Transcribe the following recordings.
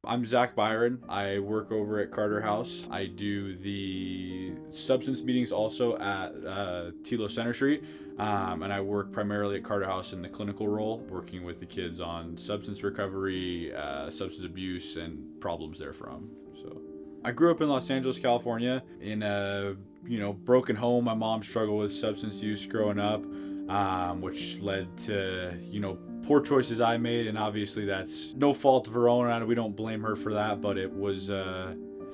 I'm Zach Byron. I work over at Carter House. I do the substance meetings also at Tilo Center Street. And I work primarily at Carter House in the clinical role, working with the kids on substance recovery, substance abuse, and problems therefrom. So, I grew up in Los Angeles, California, in a broken home. My mom struggled with substance use growing up, which led to poor choices I made, and obviously that's no fault of her own, and we don't blame her for that. But it was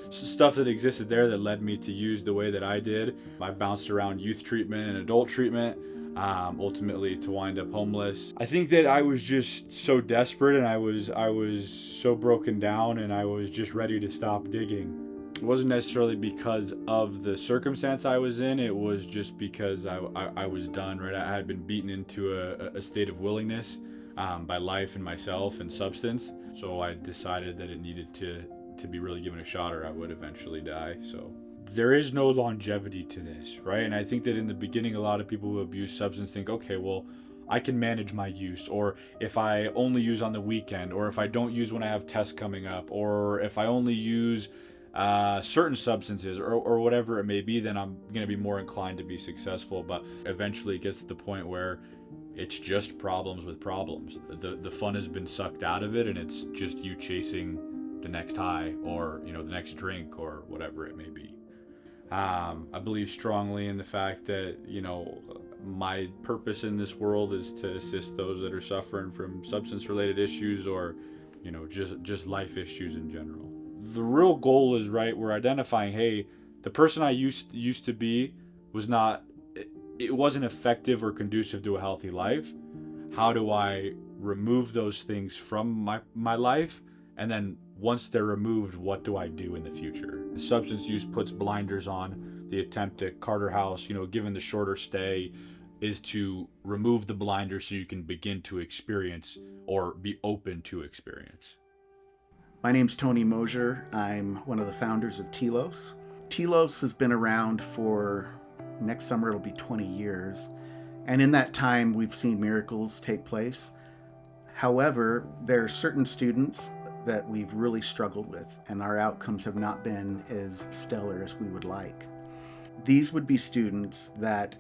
stuff that existed there that led me to use the way that I did. I bounced around youth treatment and adult treatment, ultimately to wind up homeless. I think that I was just so desperate, and I was so broken down, and I was just ready to stop digging. It wasn't necessarily because of the circumstance I was in. It was just because I was done, right? I had been beaten into a state of willingness by life and myself and substance. So I decided that it needed to be really given a shot, or I would eventually die. So there is no longevity to this, right? And I think that in the beginning, a lot of people who abuse substance think, okay, well, I can manage my use, or if I only use on the weekend, or if I don't use when I have tests coming up, or if I only use certain substances, or whatever it may be, then I'm going to be more inclined to be successful. But eventually it gets to the point where it's just problems with problems. The fun has been sucked out of it, and it's just you chasing the next high, or the next drink, or whatever it may be. I believe strongly in the fact that my purpose in this world is to assist those that are suffering from substance related issues, or just life issues in general. The real goal is, right, we're identifying, hey, the person I used to be was not, it wasn't effective or conducive to a healthy life. How do I remove those things from my life? And then once they're removed, what do I do in the future? The substance use puts blinders on. The attempt at Carter House, given the shorter stay, is to remove the blinders so you can begin to experience, or be open to experience. My name's Tony Mosier. I'm one of the founders of Telos. Telos has been around for, next summer it'll be 20 years. And in that time, we've seen miracles take place. However, there are certain students that we've really struggled with, and our outcomes have not been as stellar as we would like. These would be students that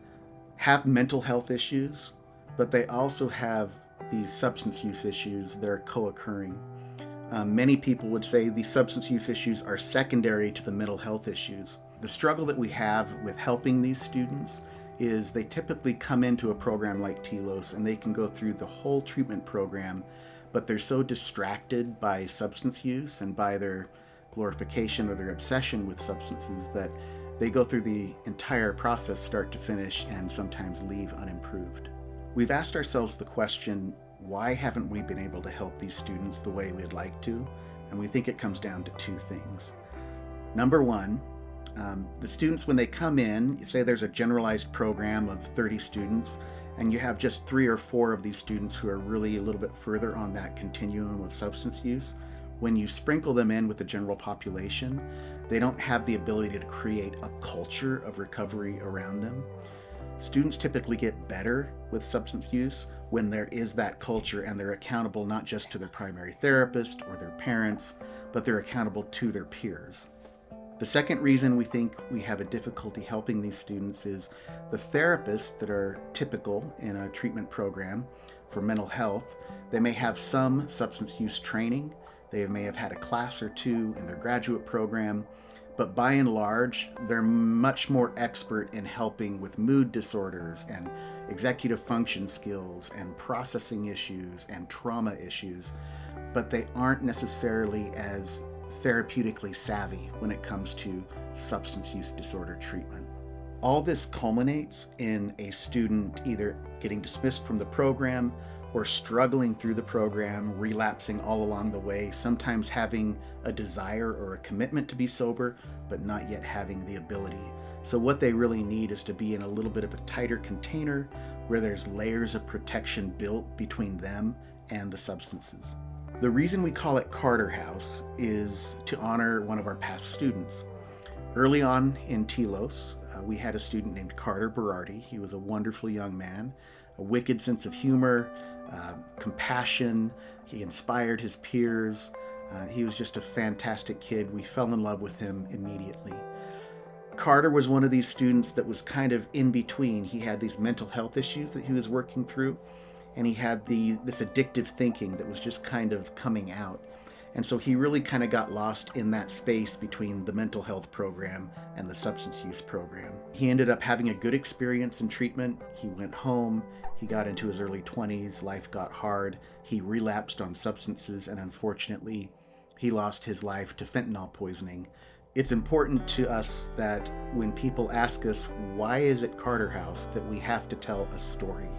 have mental health issues, but they also have these substance use issues that are co-occurring. Many people would say these substance use issues are secondary to the mental health issues. The struggle that we have with helping these students is they typically come into a program like Telos and they can go through the whole treatment program, but they're so distracted by substance use and by their glorification or their obsession with substances that they go through the entire process start to finish and sometimes leave unimproved. We've asked ourselves the question, why haven't we been able to help these students the way we'd like to? And we think it comes down to two things. Number one, the students, when they come in, say there's a generalized program of 30 students, and you have just 3 or 4 of these students who are really a little bit further on that continuum of substance use. When you sprinkle them in with the general population, they don't have the ability to create a culture of recovery around them. Students typically get better with substance use when there is that culture and they're accountable not just to their primary therapist or their parents, but they're accountable to their peers. The second reason we think we have a difficulty helping these students is the therapists that are typical in a treatment program for mental health. They may have some substance use training, they may have had a class or two in their graduate program, but by and large, they're much more expert in helping with mood disorders and executive function skills and processing issues and trauma issues, but they aren't necessarily as therapeutically savvy when it comes to substance use disorder treatment. All this culminates in a student either getting dismissed from the program or struggling through the program, relapsing all along the way, sometimes having a desire or a commitment to be sober, but not yet having the ability. So what they really need is to be in a little bit of a tighter container where there's layers of protection built between them and the substances. The reason we call it Carter House is to honor one of our past students. Early on in Telos, we had a student named Carter Berardi. He was a wonderful young man, a wicked sense of humor, compassion. He inspired his peers. He was just a fantastic kid. We fell in love with him immediately. Carter was one of these students that was kind of in between. He had these mental health issues that he was working through, and he had this addictive thinking that was just kind of coming out. And so he really kind of got lost in that space between the mental health program and the substance use program. He ended up having a good experience in treatment. He went home, he got into his early 20s, life got hard, he relapsed on substances, and unfortunately, he lost his life to fentanyl poisoning. It's important to us that when people ask us, why is it Carter House, that we have to tell a story.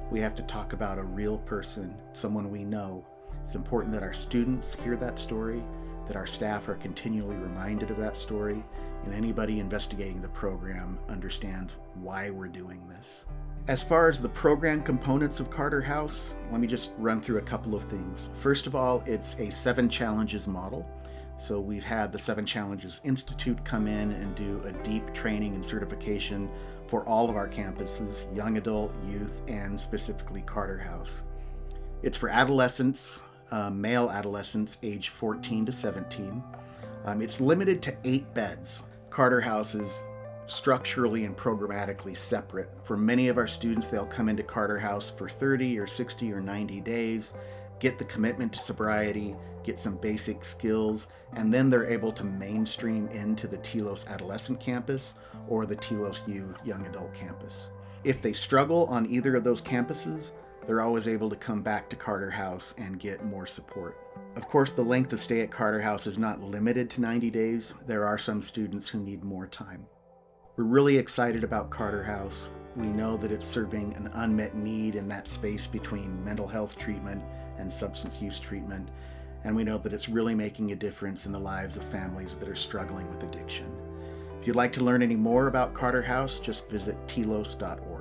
We have to talk about a real person, someone we know. It's important that our students hear that story, that our staff are continually reminded of that story, and anybody investigating the program understands why we're doing this. As far as the program components of Carter House, let me just run through a couple of things. First of all, it's a 7 challenges model. So we've had the 7 Challenges Institute come in and do a deep training and certification for all of our campuses, young adult, youth, and specifically Carter House. It's for adolescents, male adolescents age 14 to 17. It's limited to 8 beds. Carter House is structurally and programmatically separate. For many of our students, they'll come into Carter House for 30 or 60 or 90 days, get the commitment to sobriety, get some basic skills, and then they're able to mainstream into the Telos Adolescent Campus or the Telos U Young Adult Campus. If they struggle on either of those campuses, they're always able to come back to Carter House and get more support. Of course, the length of stay at Carter House is not limited to 90 days. There are some students who need more time. We're really excited about Carter House. We know that it's serving an unmet need in that space between mental health treatment and substance use treatment, and we know that it's really making a difference in the lives of families that are struggling with addiction. If you'd like to learn any more about Carter House, just visit telos.org.